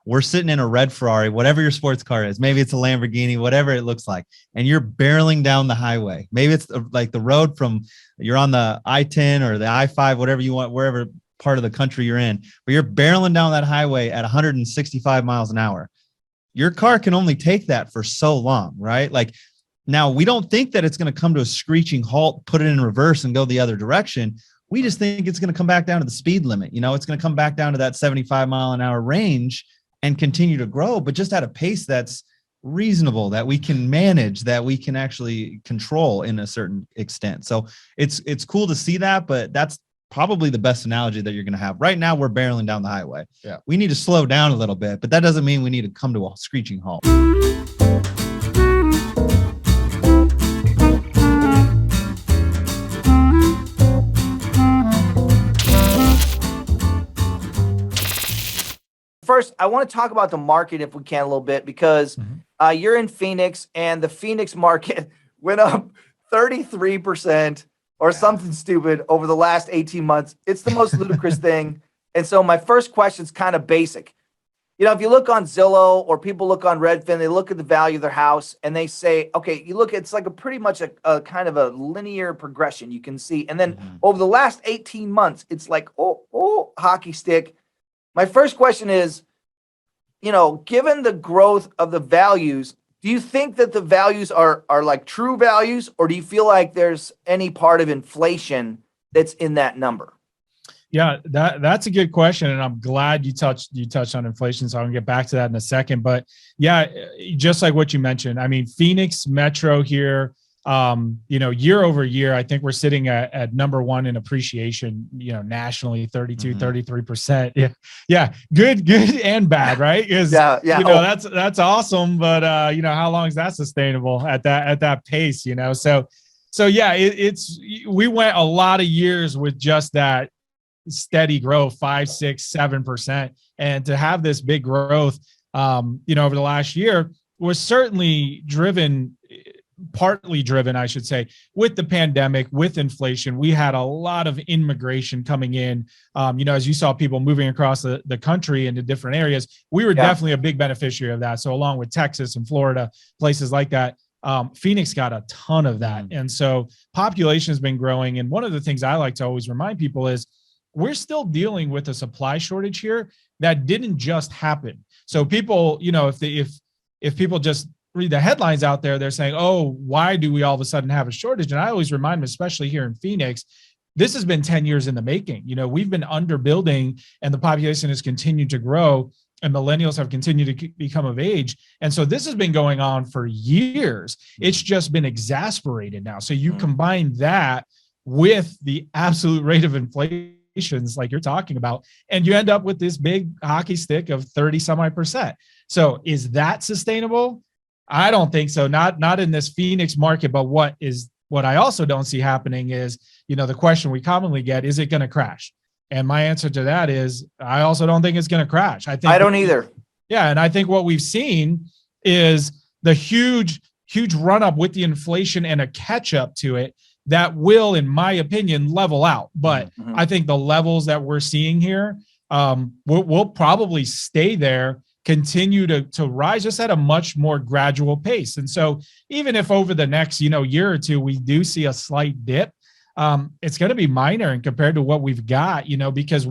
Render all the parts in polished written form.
we're sitting in a red Ferrari, whatever your sports car is, maybe it's a Lamborghini, whatever it looks like, and you're barreling down the highway. Maybe it's like the road from, you're on the I-10 or the I-5, whatever you want, wherever part of the country you're in, but you're barreling down that highway at 165 miles an hour. Your car can only take that for so long, right? Like, now we don't think that it's going to come to a screeching halt, put it in reverse and go the other direction. We just think it's going to come back down to the speed limit. You know, it's going to come back down to that 75-mile-an-hour range and continue to grow, but just at a pace that's reasonable, that we can manage, that we can actually control in a certain extent. So it's cool to see that, but that's probably the best analogy that you're going to have. Right now, we're barreling down the highway. Yeah, we need to slow down a little bit, but that doesn't mean we need to come to a screeching halt. First, I want to talk about the market if we can a little bit, because you're in Phoenix and the Phoenix market went up 33% or something stupid over the last 18 months. It's the most ludicrous thing. And so my first question is kind of basic. You know, if you look on Zillow or people look on Redfin, they look at the value of their house and they say, okay, you look, it's like a pretty much a kind of a linear progression you can see. And then over the last 18 months, it's like, oh, hockey stick. My first question is, you know, given the growth of the values, do you think that the values are like true values, or do you feel like there's any part of inflation that's in that number? Yeah, that's a good question, and I'm glad you touched on inflation, so I can get back to that in a second. But yeah, just like what you mentioned, I mean, Phoenix Metro here, you know, year over year, I think we're sitting at number one in appreciation, you know, nationally, 33%. Yeah. Good and bad, right? Because, you know, that's awesome. But, you know, how long is that sustainable at that pace, you know? So yeah, we went a lot of years with just that steady growth, 5, 6, 7%. And to have this big growth, you know, over the last year was certainly partly driven, I should say, with the pandemic, with inflation. We had a lot of immigration coming in. You know, as you saw people moving across the country into different areas, we were definitely a big beneficiary of that. So along with Texas and Florida, places like that, Phoenix got a ton of that. And so population has been growing. And one of the things I like to always remind people is we're still dealing with a supply shortage here that didn't just happen. So people, you know, if people just read the headlines out there, they're saying, oh, why do we all of a sudden have a shortage? And I always remind them, especially here in Phoenix, this has been 10 years in the making. You know, we've been underbuilding and the population has continued to grow and millennials have continued to become of age. And so this has been going on for years. It's just been exacerbated now. So you combine that with the absolute rate of inflation like you're talking about, and you end up with this big hockey stick of 30-some-odd%. So is that sustainable? I don't think so. Not in this Phoenix market. But what I also don't see happening is, you know, the question we commonly get, is it going to crash? And my answer to that is, I also don't think it's going to crash. I don't either. Yeah. And I think what we've seen is the huge run up with the inflation and a catch up to it that will, in my opinion, level out. But I think the levels that we're seeing here will probably stay there, continue to rise just at a much more gradual pace. And so even if over the next, you know, year or two, we do see a slight dip, it's going to be minor and compared to what we've got, you know, because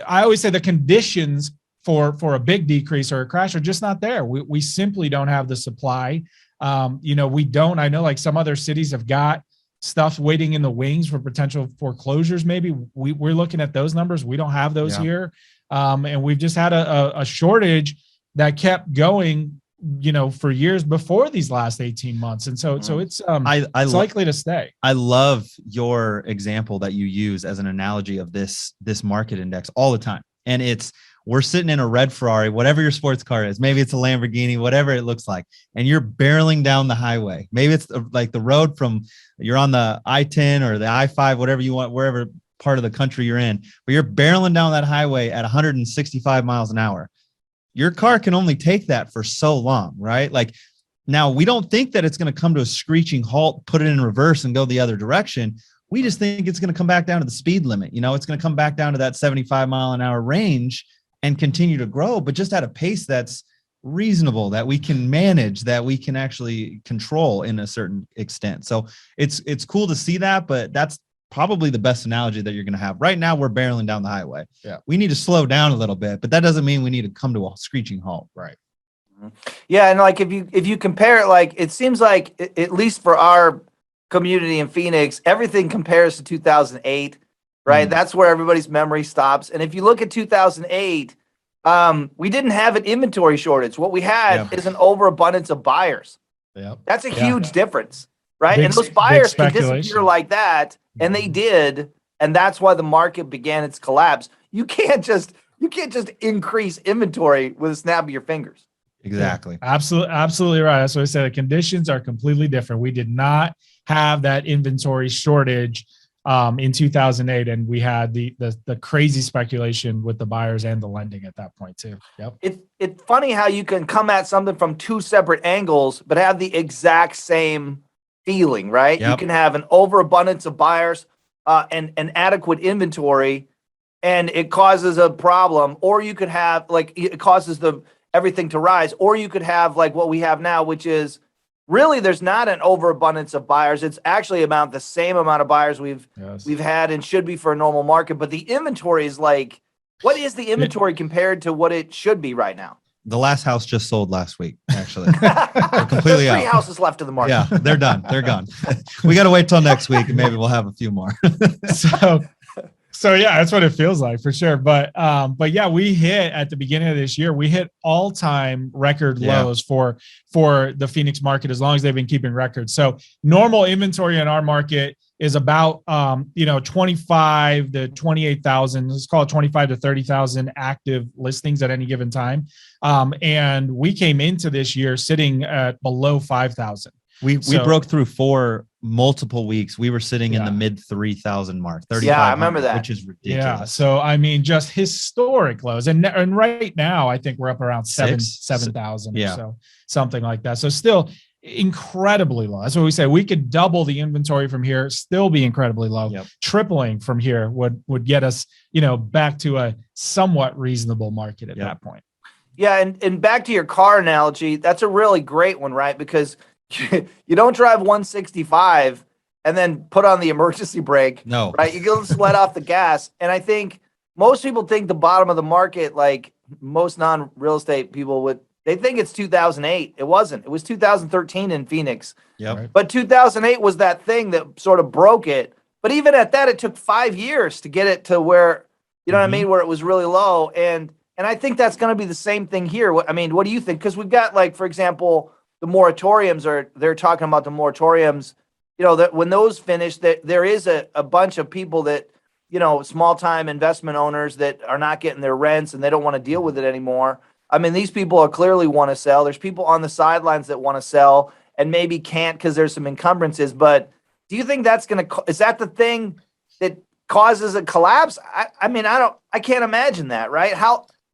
I always say the conditions for a big decrease or a crash are just not there. We simply don't have the supply. You know, I know like some other cities have got stuff waiting in the wings for potential foreclosures. Maybe we're looking at those numbers. We don't have those here. And we've just had a shortage that kept going, you know, for years before these last 18 months. And so it's likely to stay. I love your example that you use as an analogy of this market index all the time. And we're sitting in a red Ferrari, whatever your sports car is, maybe it's a Lamborghini, whatever it looks like, and you're barreling down the highway. Maybe it's like the road from, you're on the I-10 or the I-5, whatever you want, wherever part of the country you're in, but you're barreling down that highway at 165 miles an hour. Your car can only take that for so long, right? Like, now we don't think that it's going to come to a screeching halt, put it in reverse and go the other direction. We just think it's going to come back down to the speed limit. You know, it's going to come back down to that 75-mile-an-hour range and continue to grow, but just at a pace that's reasonable, that we can manage, that we can actually control in a certain extent. So it's cool to see that, but that's probably the best analogy that you're going to have. Right now, we're barreling down the highway. Yeah. We need to slow down a little bit, but that doesn't mean we need to come to a screeching halt. Right. Yeah. And like, if you compare it, like, it seems like, at least for our community in Phoenix, everything compares to 2008, right? That's where everybody's memory stops. And if you look at 2008, we didn't have an inventory shortage. What we had is an overabundance of buyers. That's a huge difference, right? And those buyers can disappear like that, and they did, and that's why the market began its collapse. You can't just increase inventory with a snap of your fingers. Exactly. Yeah, absolutely right. That's what I said. The conditions are completely different. We did not have that inventory shortage in 2008, and we had the crazy speculation with the buyers and the lending at that point too. Yep. It's funny how you can come at something from two separate angles, but have the exact same feeling, right? Yep. You can have an overabundance of buyers and an adequate inventory, and it causes a problem, or you could have, like, it causes everything to rise, or you could have like what we have now, which is really there's not an overabundance of buyers. It's actually about the same amount of buyers we've had and should be for a normal market. But the inventory is like, what is the inventory compared to what it should be right now? The last house just sold last week, actually. They're completely There's 3 out. houses left in the market. Yeah, they're done. They're gone. We got to wait till next week, and maybe we'll have a few more. So yeah, that's what it feels like for sure. But yeah, we hit at the beginning of this year, we hit all-time record lows for the Phoenix market, as long as they've been keeping records. So normal inventory in our market is about 25 to 28,000. Let's call it 25 to 30,000 active listings at any given time. And we came into this year sitting at below 5,000. We broke through for multiple weeks. We were sitting in the mid 3,000 mark, 3,500. Yeah, I remember that, which is ridiculous. Yeah, so I mean, just historic lows, and right now I think we're up around 7,000 or so, something like that. So still incredibly low. That's what we say. We could double the inventory from here, still be incredibly low. Yep. Tripling from here would get us, back to a somewhat reasonable market at that point. Yeah, and back to your car analogy, that's a really great one, right? Because you don't drive 165 and then put on the emergency brake. No. Right? You just let off the gas. And I think most people think the bottom of the market, like most non-real estate people they think it's 2008. It wasn't. It was 2013 in Phoenix. Yep. Right. But 2008 was that thing that sort of broke it. But even at that, it took 5 years to get it to where, you know what I mean, where it was really low. And I think that's going to be the same thing here. I mean, what do you think? Because we've got, like, for example, the moratoriums they're talking about the moratoriums, that when those finish, that there is a bunch of people that, small time investment owners that are not getting their rents and they don't want to deal with it anymore. I mean, these people are clearly want to sell. There's people on the sidelines that want to sell and maybe can't because there's some encumbrances. But do you think is that the thing that causes a collapse? I mean, I can't imagine that, right?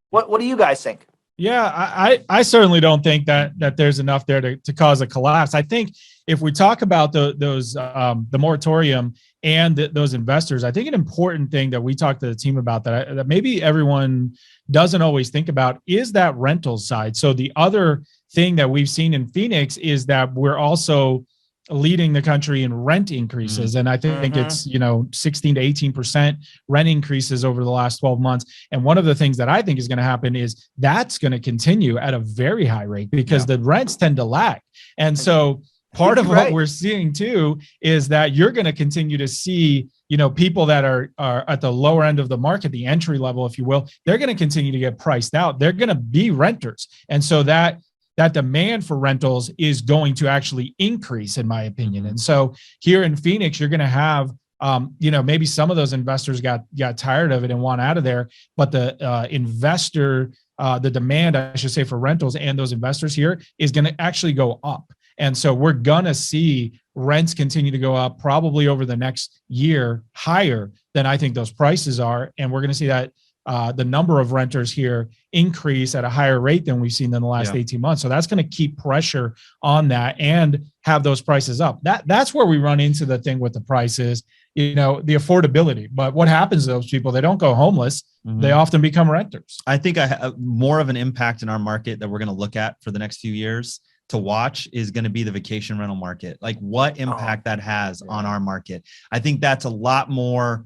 What do you guys think? Yeah, I certainly don't think that there's enough there to cause a collapse. I think if we talk about the moratorium and those investors, I think an important thing that we talk to the team about that maybe everyone doesn't always think about is that rental side. So the other thing that we've seen in Phoenix is that we're also leading the country in rent increases. And I think it's, 16 to 18% rent increases over the last 12 months. And one of the things that I think is going to happen is that's going to continue at a very high rate because the rents tend to lag. And so part of what we're seeing too is that you're going to continue to see, people that are at the lower end of the market, the entry level, if you will, they're going to continue to get priced out. They're going to be renters. And so that demand for rentals is going to actually increase, in my opinion. And so here in Phoenix, you're going to have, maybe some of those investors got tired of it and want out of there, but the the demand, I should say, for rentals and those investors here is going to actually go up. And so we're going to see rents continue to go up probably over the next year higher than I think those prices are. And we're going to see that the number of renters here increase at a higher rate than we've seen in the last 18 months. So that's going to keep pressure on that and have those prices up. That's where we run into the thing with the prices the affordability. But what happens to those people? They don't go homeless. They often become renters. I think I have more of an impact in our market that we're going to look at for the next few years to watch is going to be the vacation rental market. Like what impact that has on our market. I think that's a lot more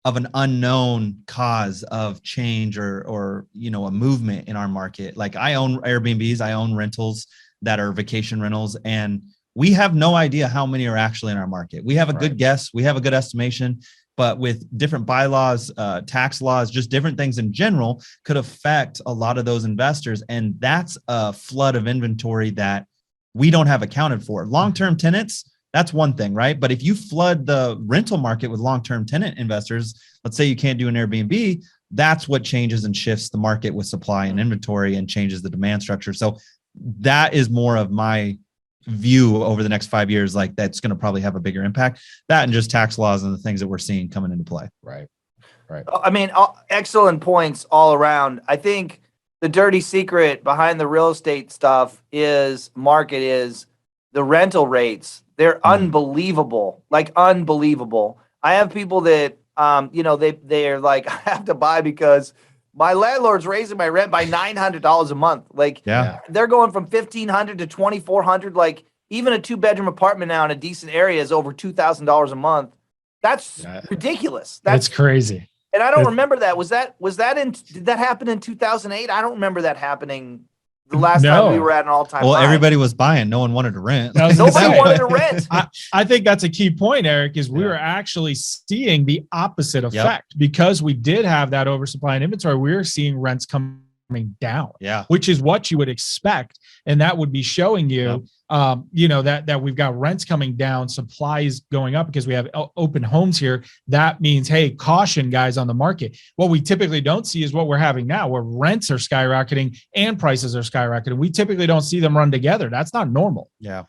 of an unknown cause of change or a movement in our market. Like I own Airbnbs, I own rentals that are vacation rentals, and we have no idea how many are actually in our market. We have a good guess, we have a good estimation, but with different bylaws, tax laws, just different things in general could affect a lot of those investors. And that's a flood of inventory that we don't have accounted for. Long-term tenants, that's one thing, right? But if you flood the rental market with long-term tenant investors, let's say you can't do an Airbnb, that's what changes and shifts the market with supply and inventory and changes the demand structure. So that is more of my view over the next 5 years. Like that's going to probably have a bigger impact. That and just tax laws and the things that we're seeing coming into play. Right. I mean, excellent points all around. I think the dirty secret behind the real estate stuff is the rental rates. They're unbelievable, like unbelievable. I have people that, they're like, I have to buy because my landlord's raising my rent by $900 a month. Like they're going from $1,500 to $2,400. Like even a 2-bedroom apartment now in a decent area is over $2,000 a month. That's ridiculous. That's crazy. And I don't remember that. Did that happen in 2008? I don't remember that happening the last time we were at an all-time high. Everybody was buying. No one wanted to rent. Nobody wanted to rent. I think that's a key point, Eric, is we were actually seeing the opposite effect because we did have that oversupply in inventory. We were seeing rents coming down, which is what you would expect. And that would be showing you, that we've got rents coming down, supplies going up because we have open homes here. That means, hey, caution, guys, on the market. What we typically don't see is what we're having now, where rents are skyrocketing and prices are skyrocketing. We typically don't see them run together. That's not normal. Yeah.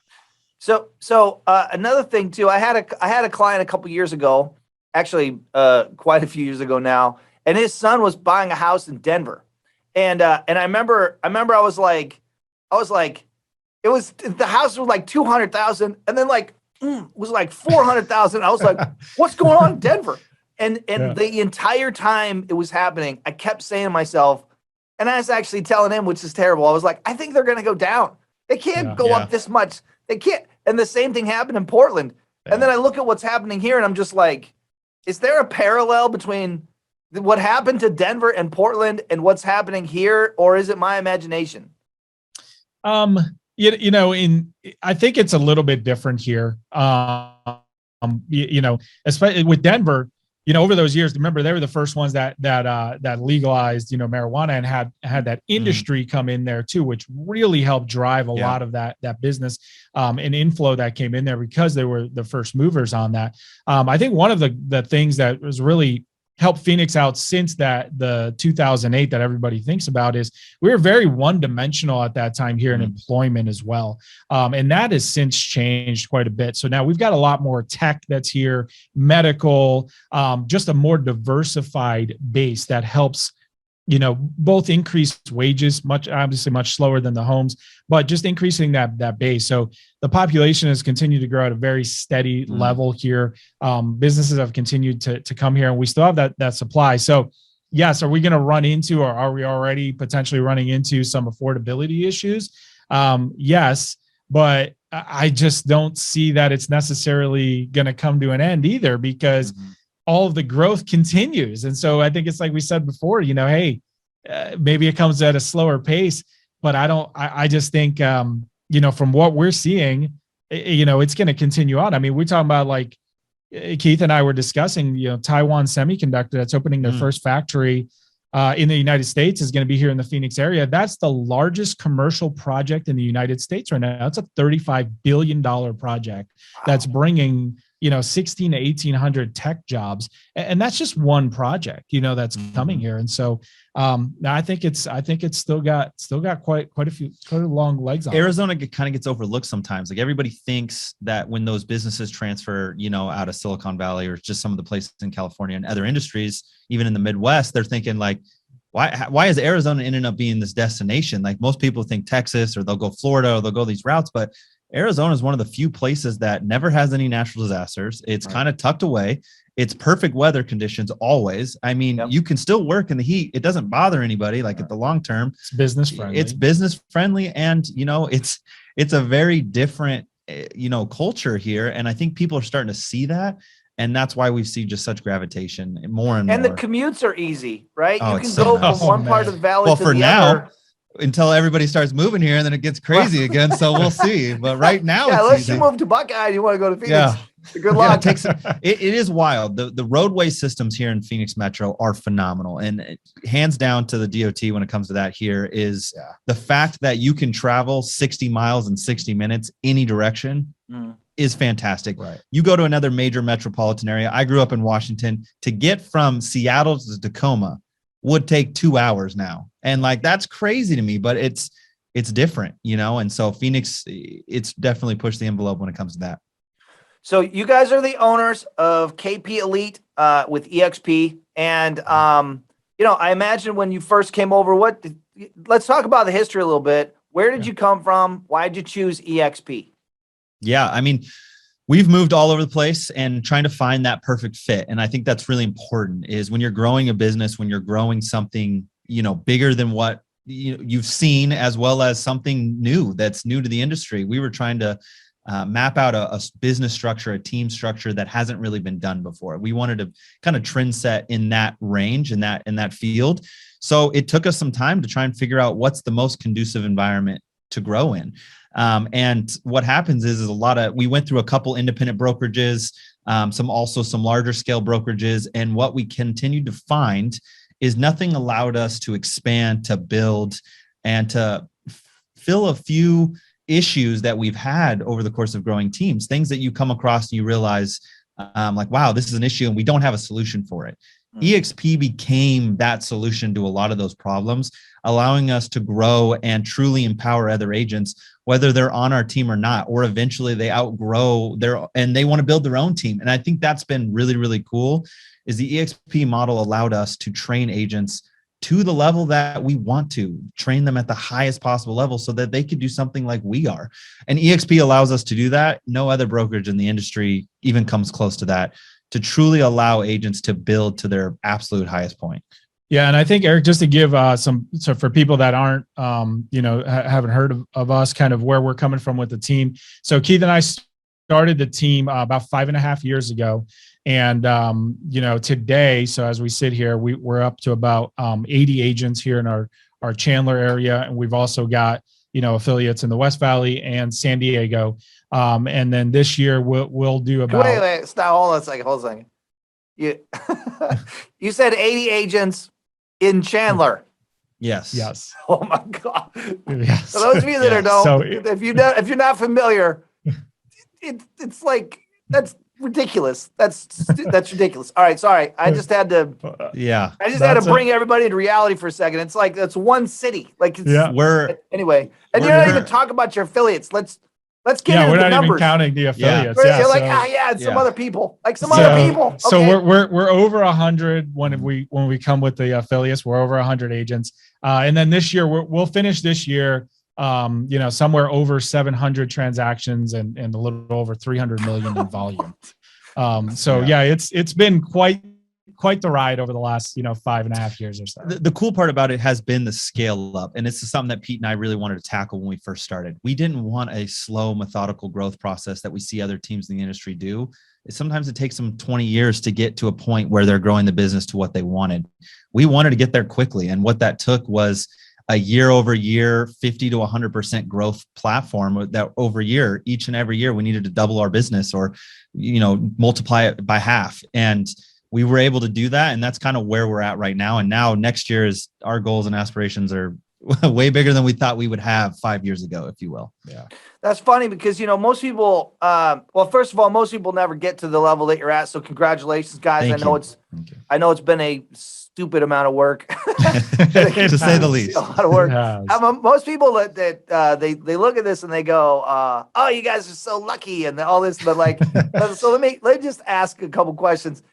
So another thing too, I had a client a couple years ago, actually quite a few years ago now, and his son was buying a house in Denver. And I remember I was like, the house was like 200,000, and then was like 400,000. I was like, what's going on in Denver? And the entire time it was happening, I kept saying to myself, and I was actually telling him, which is terrible. I was like, I think they're going to go down. They can't go up this much. They can't. And the same thing happened in Portland. And then I look at what's happening here, and I'm just like, is there a parallel between what happened to Denver and Portland and what's happening here, or is it my imagination? I think it's a little bit different here. Especially with Denver, over those years, remember they were the first ones that legalized, marijuana and had that industry come in there too, which really helped drive a lot of that business and inflow that came in there because they were the first movers on that. I think one of the things that was really helped Phoenix out since the 2008 that everybody thinks about is we were very one-dimensional at that time here in employment as well. And that has since changed quite a bit. So now we've got a lot more tech that's here, medical, just a more diversified base that helps, both increase wages, obviously much slower than the homes, but just increasing that base. So the population has continued to grow at a very steady level here. Businesses have continued to come here, and we still have that supply. So yes, are we going to run into, or are we already potentially running into some affordability issues? Yes, but I just don't see that it's necessarily going to come to an end either, because all of the growth continues. And so I think it's like we said before, hey, maybe it comes at a slower pace, but I just think, from what we're seeing, it's going to continue on. I mean, we're talking about, like Keith and I were discussing, Taiwan Semiconductor that's opening their first factory in the United States is going to be here in the Phoenix area. That's the largest commercial project in the United States right now. It's a $35 billion project that's bringing 1,600 to 1,800 tech jobs. And that's just one project, that's coming here. And so I think it's still got quite a long legs on it. Arizona kind of gets overlooked sometimes. Like everybody thinks that when those businesses transfer, out of Silicon Valley or just some of the places in California and other industries, even in the Midwest, they're thinking like, why is Arizona ending up being this destination? Like most people think Texas, or they'll go Florida, or they'll go these routes, but Arizona is one of the few places that never has any natural disasters. It's kind of tucked away. It's perfect weather conditions always. I mean, you can still work in the heat. It doesn't bother anybody, like at the long term. It's business friendly. It's business friendly. And, it's a very different, culture here. And I think people are starting to see that. And that's why we see just such gravitation more and more. And the commutes are easy, right? Oh, you can go from one part of the valley to for the now, other. Until everybody starts moving here, and then it gets crazy again. So we'll see. But right now, unless easy. you move to Buckeye and you want to go to Phoenix. Good luck. It is wild. The roadway systems here in Phoenix Metro are phenomenal. And hands down to the DOT when it comes to that here is the fact that you can travel 60 miles in 60 minutes any direction is fantastic. Right. You go to another major metropolitan area. I grew up in Washington. To get from Seattle to Tacoma would take 2 hours now. And like, that's crazy to me, but it's different, And so Phoenix, it's definitely pushed the envelope when it comes to that. So you guys are the owners of KP Elite with EXP. And, I imagine when you first came over, let's talk about the history a little bit. Where did you come from? Why did you choose EXP? Yeah. I mean, we've moved all over the place and trying to find that perfect fit. And I think that's really important is when you're growing a business, when you're growing something, bigger than what you've seen, as well as something new that's new to the industry. We were trying to map out a business structure, a team structure that hasn't really been done before. We wanted to kind of trend set in that range, in that field. So it took us some time to try and figure out what's the most conducive environment to grow in. And what happens is we went through a couple independent brokerages, some larger scale brokerages. And what we continued to find is nothing allowed us to expand, to build, and to fill a few issues that we've had over the course of growing teams, things that you come across and you realize like, wow, this is an issue and we don't have a solution for it. EXP became that solution to a lot of those problems, allowing us to grow and truly empower other agents, whether they're on our team or not, or eventually they outgrow and they want to build their own team. And I think that's been really, really cool is the EXP model allowed us to train agents to the level that we want to train them at the highest possible level so that they could do something like we are. And EXP allows us to do that. No other brokerage in the industry even comes close to that, to truly allow agents to build to their absolute highest point. Yeah. And I think, Erik, just to give so for people that aren't, haven't heard of us, kind of where we're coming from with the team. So Keith and I started the team about 5.5 years ago. And, today, so as we sit here, we're up to about 80 agents here in our Chandler area. And we've also got, affiliates in the West Valley and San Diego. And then this year we'll do about. Wait, stop. Hold on a second. You said 80 agents in Chandler. Yes. Oh my God. Yes. For those of you that don't, So if you're not familiar, it's like, that's ridiculous. That's ridiculous. All right. Sorry. I just had to, had to bring everybody into reality for a second. It's like, that's one city. Like, anyway, and you're not even talking about your affiliates. Let's get into the numbers. We're not even counting the affiliates. You're like, some other people, other people. Okay. So we're over 100 when we come with the affiliates. We're over 100 agents, and then this year we'll finish this year, somewhere over 700 transactions and a little over 300 million in volume. It's been quite the ride over the last 5.5 years or so. The cool part about it has been the scale up, and it's something that Pete and I really wanted to tackle when we first started. We didn't want a slow, methodical growth process that we see other teams in the industry do. Sometimes it takes them 20 years to get to a point where they're growing the business to what they wanted. We wanted to get there quickly, and what that took was a year over year, 50 to 100% growth platform that over year, each and every year, we needed to double our business or, multiply it by half. And we were able to do that. And that's kind of where we're at right now. And now next year is our goals and aspirations are way bigger than we thought we would have 5 years ago, if you will. Yeah. That's funny because, most people, first of all, most people never get to the level that you're at. So congratulations, guys. I know it's been a stupid amount of work to say the least. A lot of work. Most people that they look at this and they go, "Oh, you guys are so lucky," and all this. But like, so let me just ask a couple questions.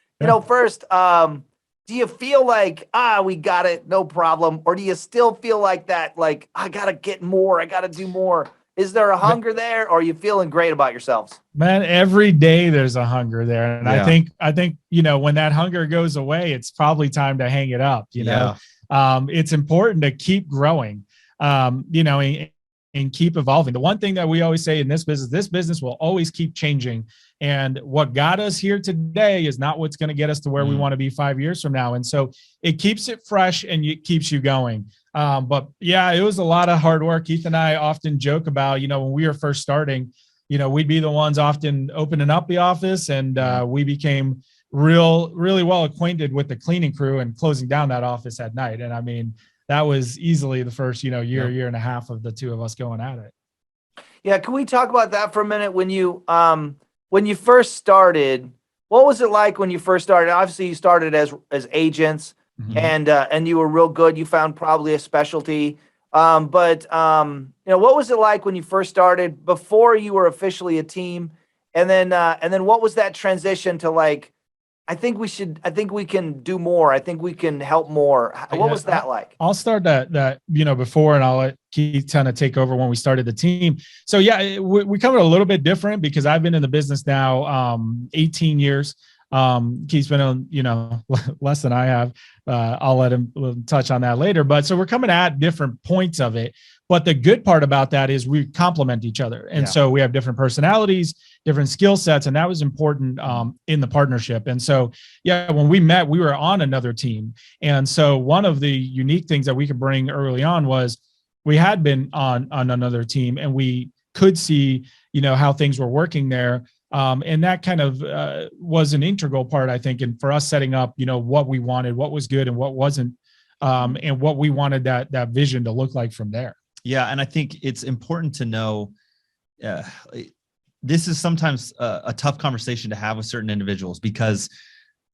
First, do you feel like we got it, no problem, or do you still feel like that? Like I gotta get more, I gotta do more. Is there a hunger there, or are you feeling great about yourselves? Man, every day there's a hunger there. And I think, when that hunger goes away, it's probably time to hang it up. It's important to keep growing, and keep evolving. The one thing that we always say in this business will always keep changing. And what got us here today is not what's going to get us to where we want to be 5 years from now. And so it keeps it fresh and it keeps you going. But yeah, it was a lot of hard work. Keith and I often joke about, when we were first starting, we'd be the ones often opening up the office, and we became really well acquainted with the cleaning crew and closing down that office at night. And I mean, that was easily the first, year and a half of the two of us going at it. Yeah. Can we talk about that for a minute? When you first started, what was it like when you first started? Obviously you started as agents, and you were real good. You found probably a specialty. But what was it like when you first started before you were officially a team? And then what was that transition to, like, I think we can do more. I think we can help more. What was that like? I'll start that before, and I'll let Keith kind of take over when we started the team. So yeah, we come a little bit different because I've been in the business now 18 years. Keith's been on, less than I have. I'll let him touch on that later. But so we're coming at different points of it. But the good part about that is we complement each other. And so we have different personalities, different skill sets, and that was important in the partnership. And so, yeah, when we met, we were on another team. And so one of the unique things that we could bring early on was we had been on another team, and we could see, how things were working there. And that kind of was an integral part, I think, and for us setting up, what we wanted, what was good and what wasn't, and what we wanted that vision to look like from there. Yeah. And I think it's important to know, this is sometimes a tough conversation to have with certain individuals, because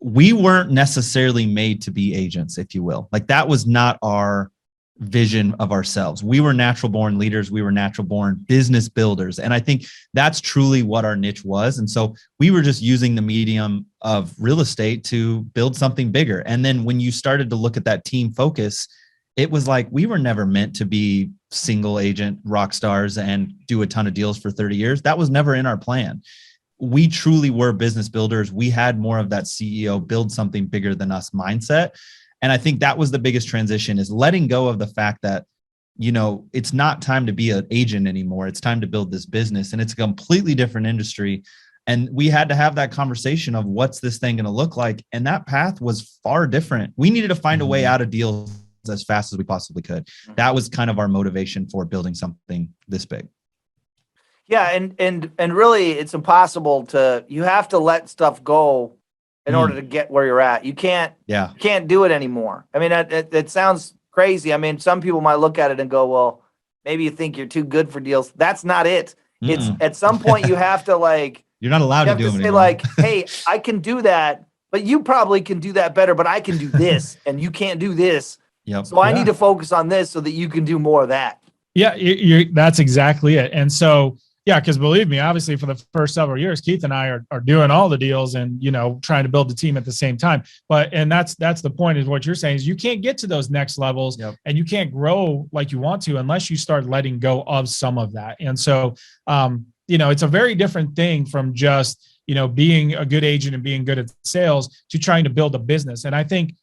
we weren't necessarily made to be agents, if you will. Like, that was not our vision of ourselves. We were natural born leaders. We were natural born business builders. And I think that's truly what our niche was. And so we were just using the medium of real estate to build something bigger. And then when you started to look at that team focus, it was like, we were never meant to be single agent rock stars and do a ton of deals for 30 years. That was never in our plan. We truly were business builders. We had more of that CEO build something bigger than us mindset. And I think that was the biggest transition, is letting go of the fact that, it's not time to be an agent anymore. It's time to build this business, and it's a completely different industry. And we had to have that conversation of, what's this thing going to look like? And that path was far different. We needed to find a way out of deals as fast as we possibly could. That was kind of our motivation for building something this big. Yeah. And really, it's impossible you have to let stuff go in order to get where you're at. You can't do it anymore. I mean, it sounds crazy. I mean, some people might look at it and go, well, maybe you think you're too good for deals. That's not it. It's at some point you have to, like, you're not allowed to do them anymore. Like, hey, I can do that, but you probably can do that better, but I can do this and you can't do this. Yep. So I need to focus on this so that you can do more of that. Yeah, that's exactly it. And so, yeah, because believe me, obviously for the first several years, Keith and I are doing all the deals and, trying to build the team at the same time. And that's the point, is what you're saying is you can't get to those next levels and you can't grow like you want to unless you start letting go of some of that. And so, it's a very different thing from just, being a good agent and being good at sales to trying to build a business. And I think,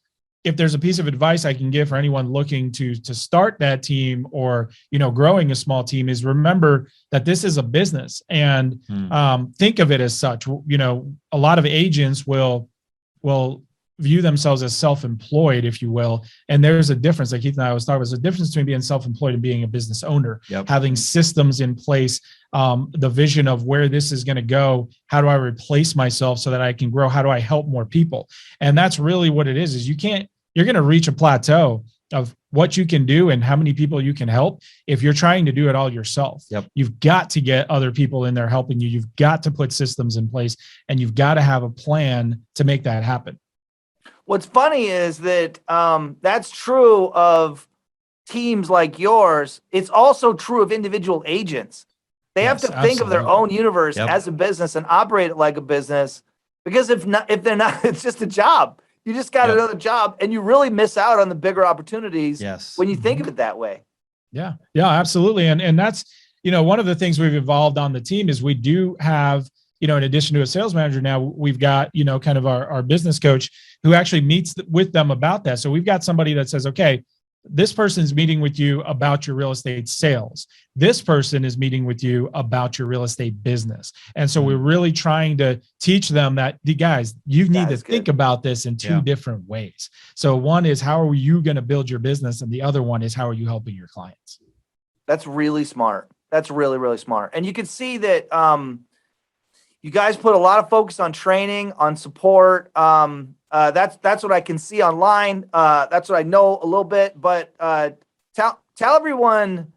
if there's a piece of advice I can give for anyone looking to start that team or, growing a small team, is remember that this is a business, and think of it as such. A lot of agents will view themselves as self-employed, if you will. And there's a difference, like Keith and I was talking about, there's a difference between being self-employed and being a business owner, having systems in place, the vision of where this is going to go. How do I replace myself so that I can grow? How do I help more people? And that's really what it is you're going to reach a plateau of what you can do and how many people you can help if you're trying to do it all yourself. You've got to get other people in there helping you. You've got to put systems in place, and you've got to have a plan to make that happen. What's funny is that that's true of teams like yours. It's also true of individual agents. They have to think of their own universe as a business and operate it like a business, because if they're not, it's just a job. You just got another job, and you really miss out on the bigger opportunities when you think of it that way. Yeah, absolutely. And that's, one of the things we've evolved on the team is we do have, in addition to a sales manager now, we've got, kind of our business coach who actually meets with them about that. So we've got somebody that says, okay, this person's meeting with you about your real estate sales. This person is meeting with you about your real estate business. And so we're really trying to teach them that, guys, you need to think about this in two different ways. So one is, how are you going to build your business? And the other one is, how are you helping your clients? That's really smart. That's really, really smart. And you can see that you guys put a lot of focus on training, on support. That's what I can see online. That's what I know a little bit. But tell everyone,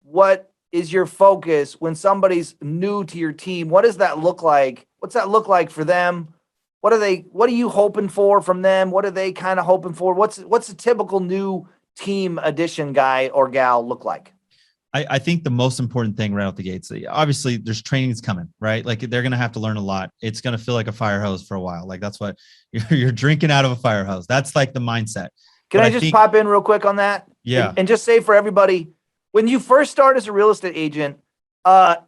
what is your focus when somebody's new to your team? What does that look like? What's that look like for them? What are you hoping for from them? What are they kind of hoping for? What's a typical new team addition guy or gal look like? I think the most important thing right out the gates, obviously there's trainings coming, right? Like they're going to have to learn a lot. It's going to feel like a fire hose for a while. Like that's what you're drinking out of a fire hose. That's like the mindset. Can I just pop in real quick on that? Yeah. And just say for everybody, when you first start as a real estate agent,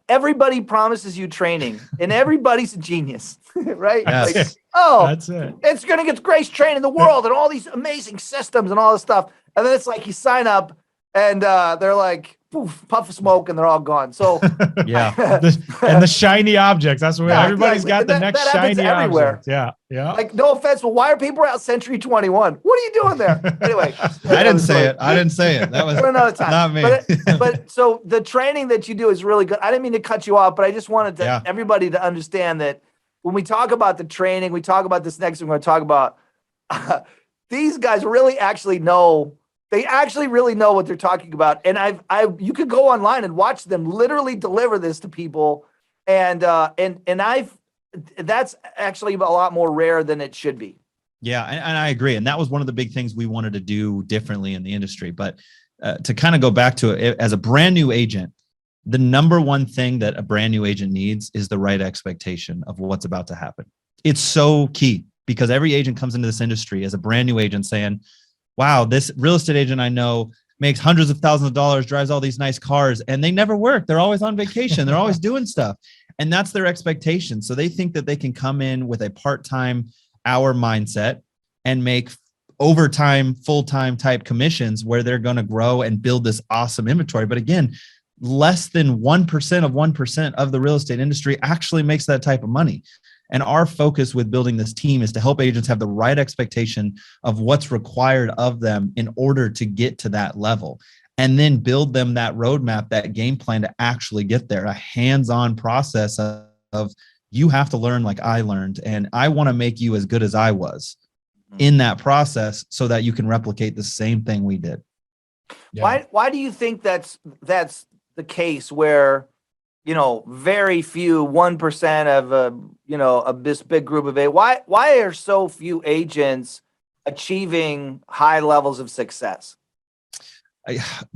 everybody promises you training and everybody's a genius, right? Yes. Like, that's it. It's going to get the greatest training in the world and all these amazing systems and all this stuff. And then it's like you sign up and they're like, poof, puff of smoke, and they're all gone. So yeah, and the shiny objects. That's what everybody's got. The next shiny everywhere. Object. Yeah. Like, no offense, but why are people out Century 21? What are you doing there? Anyway, I didn't say it. That was for another time. Not me. But so the training that you do is really good. I didn't mean to cut you off, but I just wanted everybody to understand that when we talk about the training, we talk about this next. We're going to talk about these guys really actually know. They actually really know what they're talking about. And you could go online and watch them literally deliver this to people. And that's actually a lot more rare than it should be. Yeah. And I agree. And that was one of the big things we wanted to do differently in the industry. But to kind of go back to it, as a brand new agent, the number one thing that a brand new agent needs is the right expectation of what's about to happen. It's so key because every agent comes into this industry as a brand new agent saying, wow, this real estate agent I know makes hundreds of thousands of dollars, drives all these nice cars, and they never work. They're always on vacation. They're always doing stuff. And that's their expectation. So they think that they can come in with a part-time hour mindset and make overtime, full-time type commissions where they're going to grow and build this awesome inventory. But again, less than 1% of 1% of the real estate industry actually makes that type of money. And our focus with building this team is to help agents have the right expectation of what's required of them in order to get to that level, and then build them that roadmap, that game plan to actually get there, a hands-on process of you have to learn like I learned, and I want to make you as good as I was in that process so that you can replicate the same thing we did. Yeah. Why do you think that's the case where, very few, 1% of this big group of agents? Why are so few agents achieving high levels of success?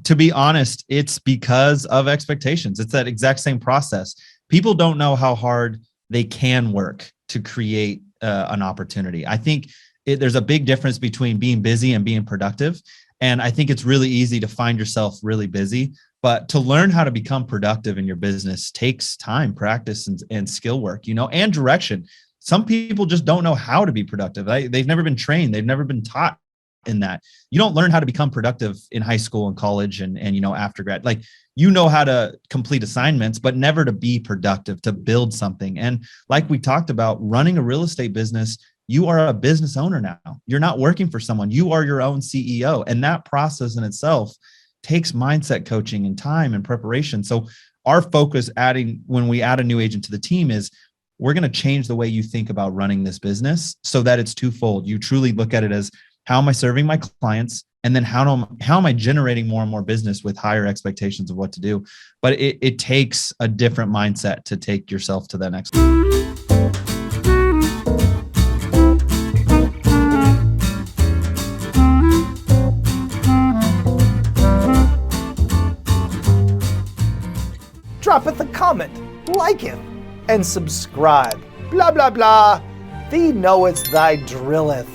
To be honest, it's because of expectations. It's that exact same process. People don't know how hard they can work to create an opportunity. I think there's a big difference between being busy and being productive. And I think it's really easy to find yourself really busy. But to learn how to become productive in your business takes time, practice, and skill work, and direction. Some people just don't know how to be productive. They've never been trained. They've never been taught in that. You don't learn how to become productive in high school and college and after grad. Like, how to complete assignments, but never to be productive, to build something. And like we talked about, running a real estate business, you are a business owner now. You're not working for someone. You are your own CEO. And that process in itself takes mindset coaching and time and preparation. So our focus when we add a new agent to the team is we're going to change the way you think about running this business so that it's twofold. You truly look at it as, how am I serving my clients? And then how am I generating more and more business with higher expectations of what to do? But it takes a different mindset to take yourself to the next level. Drop it the comment, like it, and subscribe. Blah, blah, blah. Thee knowest thy drilleth.